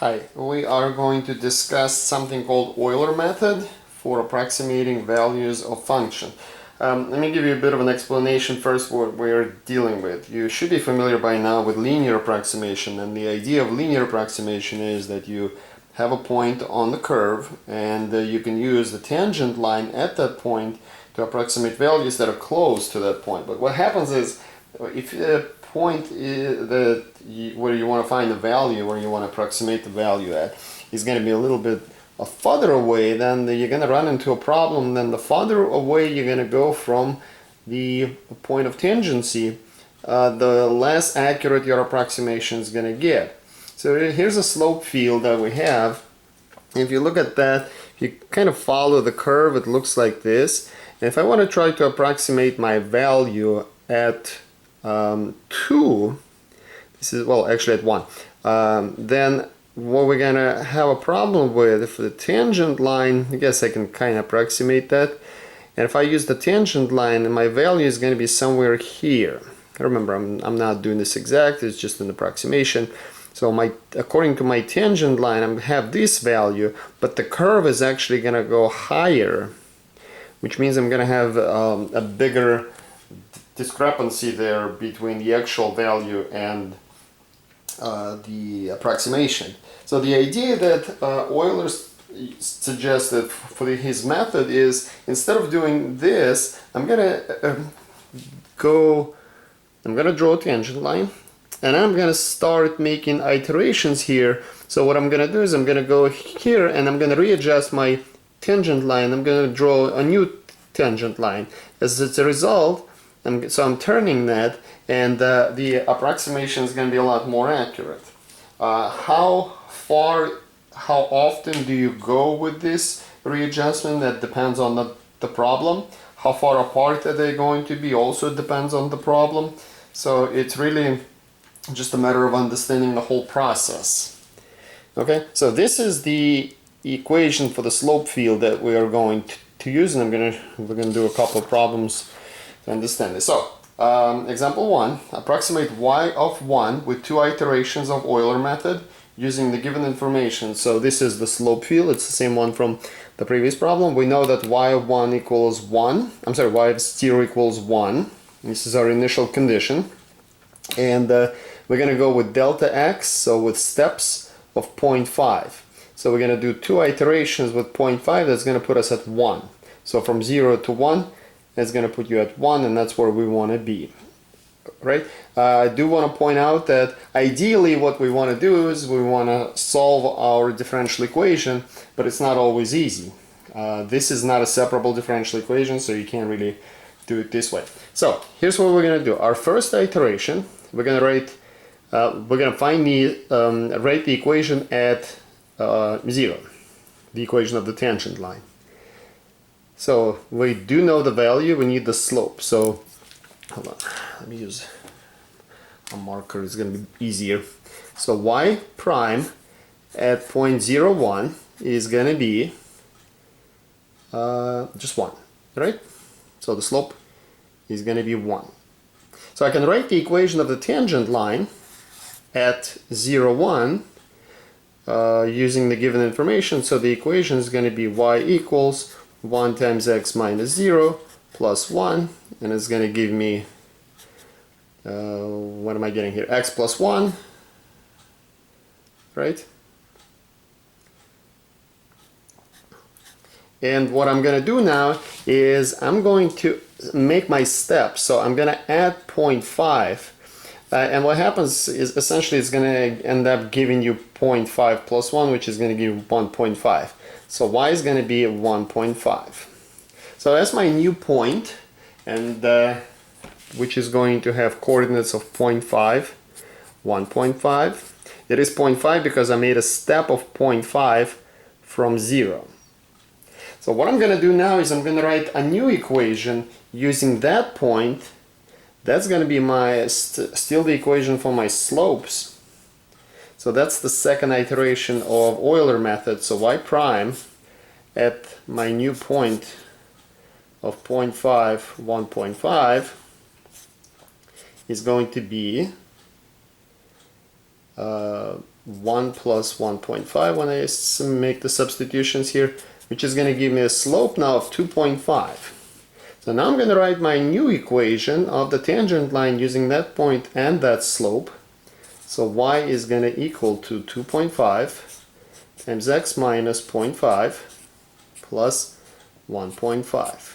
Hi, we are going to discuss something called Euler method for approximating values of function. Let me give you a bit of an explanation first what we're dealing with. You should be familiar by now with linear approximation, and the idea of linear approximation is that you have a point on the curve and you can use the tangent line at that point to approximate values that are close to that point. But what happens is, if the point where you want to find the value, where you want to approximate the value at, is going to be a little bit farther away, then you're going to run into a problem. Then the farther away you're going to go from the point of tangency, the less accurate your approximation is going to get. So here's a slope field that we have. If you look at that, if you kind of follow the curve, it looks like this. And if I want to try to approximate my value at 2, this is, well, actually at 1, then what we're gonna have a problem with, if the tangent line, I guess I can kind of approximate that, and if I use the tangent line, my value is going to be somewhere here. Remember, I'm not doing this exact, it's just an approximation. So according to my tangent line, I have this value, but the curve is actually going to go higher, which means I'm going to have a bigger discrepancy there between the actual value and the approximation. So the idea that Euler suggested for his method is, instead of doing this, I'm gonna draw a tangent line, and I'm gonna start making iterations here. So what I'm gonna do is I'm gonna go here and I'm gonna readjust my tangent line. I'm gonna draw a new tangent line. As a result, I'm turning that, and the approximation is going to be a lot more accurate. How often do you go with this readjustment? That depends on the problem. How far apart are they going to be also depends on the problem. So it's really just a matter of understanding the whole process. Okay, so this is the equation for the slope field that we are going to use, and we're going to do a couple of problems to understand this. So, example 1, approximate y of 1 with 2 iterations of Euler method using the given information. So this is the slope field, it's the same one from the previous problem. We know that y of 1 equals 1, y of 0 equals 1. This is our initial condition. And we're going to go with delta x, so with steps of 0.5. So we're going to do 2 iterations with 0.5, that's going to put us at 1. So from 0 to 1, that's going to put you at 1, and that's where we want to be, right? I do want to point out that ideally what we want to do is we want to solve our differential equation, but it's not always easy. This is not a separable differential equation, so you can't really do it this way. So here's what we're going to do. Our first iteration, we're going to write, write the equation at 0, the equation of the tangent line. So we do know the value, we need the slope. So hold on, let me use a marker, it's going to be easier. So y prime at 0.01 is going to be just 1, right? So the slope is going to be 1. So I can write the equation of the tangent line at 0, 1 using the given information. So the equation is going to be y equals 1 times x minus 0 plus 1, and it's going to give me, what am I getting here? X plus 1, right? And what I'm going to do now is I'm going to make my steps. So I'm going to add 0.5. And what happens is essentially it's going to end up giving you 0.5 plus 1, which is going to give you 1.5. So y is going to be 1.5. So that's my new point, and which is going to have coordinates of 0.5, 1.5. It is 0.5 because I made a step of 0.5 from 0. So what I'm going to do now is I'm going to write a new equation using that point. That's going to be my still the equation for my slopes. So that's the second iteration of Euler method. So y prime at my new point of 0.5, 1.5 is going to be 1 plus 1.5 when I make the substitutions here, which is going to give me a slope now of 2.5. So now I'm going to write my new equation of the tangent line using that point and that slope. So y is going to equal to 2.5 times x minus 0.5 plus 1.5.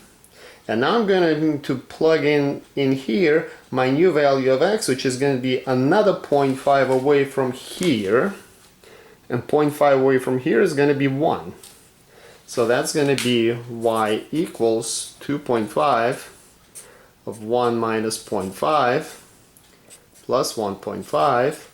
And now I'm going to plug in here my new value of x, which is going to be another 0.5 away from here. And 0.5 away from here is going to be 1. So that's going to be y equals 2.5 of 1 minus 0.5 plus 1.5.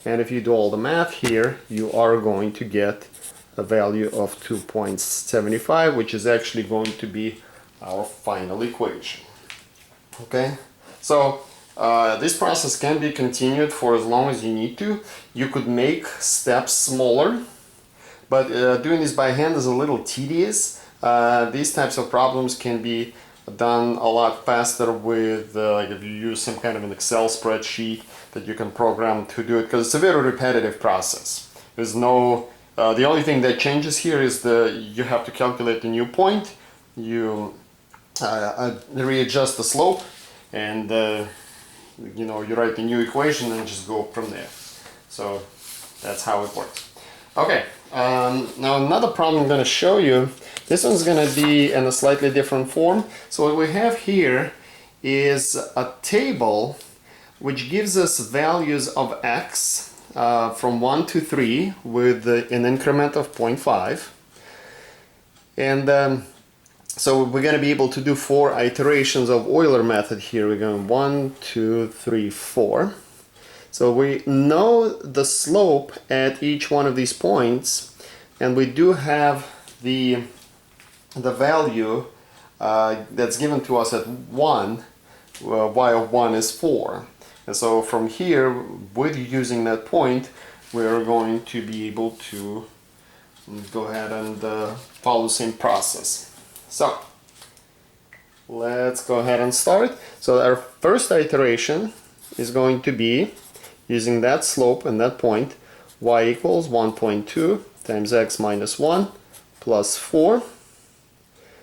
And if you do all the math here, you are going to get a value of 2.75, which is actually going to be our final equation. Okay, so this process can be continued for as long as you need to. You could make steps smaller, but doing this by hand is a little tedious. These types of problems can be done a lot faster with like if you use some kind of an Excel spreadsheet that you can program to do it, because it's a very repetitive process. There's no the only thing that changes here is you have to calculate the new point. You readjust the slope, and you know, you write the new equation and just go from there. So that's how it works. Okay, now another problem I'm going to show you. This one's going to be in a slightly different form. So what we have here is a table which gives us values of x from 1 to 3 with an increment of 0.5. And so we're going to be able to do 4 iterations of Euler method here. We're going 1, 2, 3, 4. So we know the slope at each one of these points, and we do have the value that's given to us at 1, y of 1 is 4. And so from here, with using that point, we're going to be able to go ahead and follow the same process. So let's go ahead and start. So our first iteration is going to be using that slope and that point, y equals 1.2 times x minus 1 plus 4.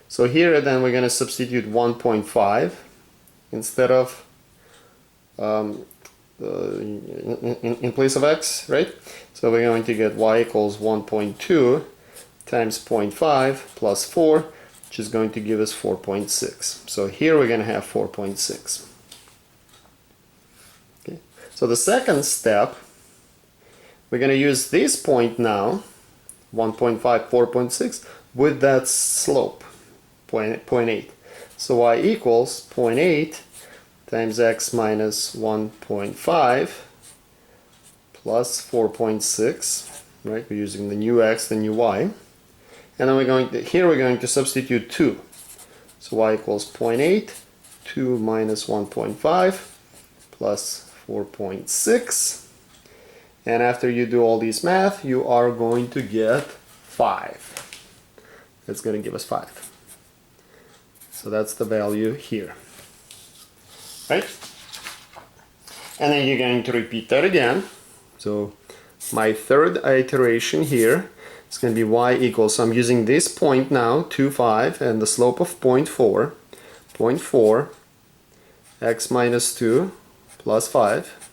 So here then we're going to substitute 1.5 instead of in place of x, right? So we're going to get y equals 1.2 times 0.5 plus 4, which is going to give us 4.6. So here we're going to have 4.6. Okay. So the second step, we're going to use this point now, 1.5, 4.6, with that slope, 0.8. So y equals 0.8 times x minus 1.5 plus 4.6, right? We're using the new x, the new y. And then we're going to substitute 2. So y equals 0.8, 2 minus 1.5 plus 4.6. And after you do all these math, you are going to get 5. That's going to give us 5. So that's the value here. Right? And then you're going to repeat that again. So my third iteration here is going to be y equals, so I'm using this point now, 2, 5, and the slope of 0.4, 0.4, x minus 2 plus 5.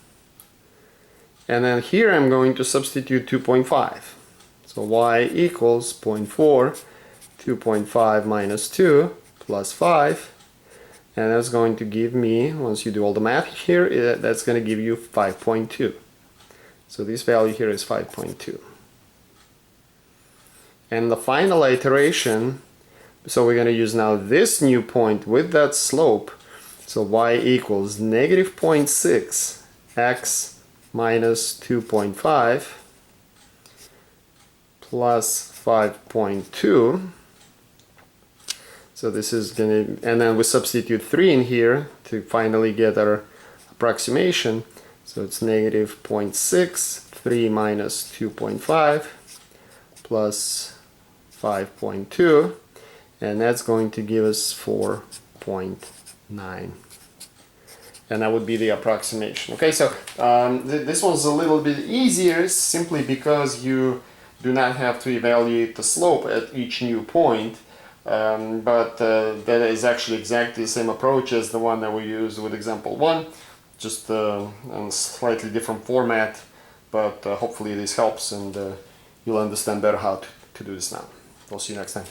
And then here I'm going to substitute 2.5. So y equals 0.4, 2.5 minus 2 plus 5. And that's going to give me, once you do all the math here, that's going to give you 5.2. So this value here is 5.2. And the final iteration, so we're going to use now this new point with that slope. So y equals negative 0.6 x minus 2.5 plus 5.2. So this is going to, and then we substitute 3 in here to finally get our approximation. So it's negative 0.6, 3 minus 2.5 plus 5.2, and that's going to give us 4.9. and that would be the approximation. Okay, so this one's a little bit easier simply because you do not have to evaluate the slope at each new point, but that is actually exactly the same approach as the one that we used with example 1, just in slightly different format, but hopefully this helps and you'll understand better how to do this now. We'll see you next time.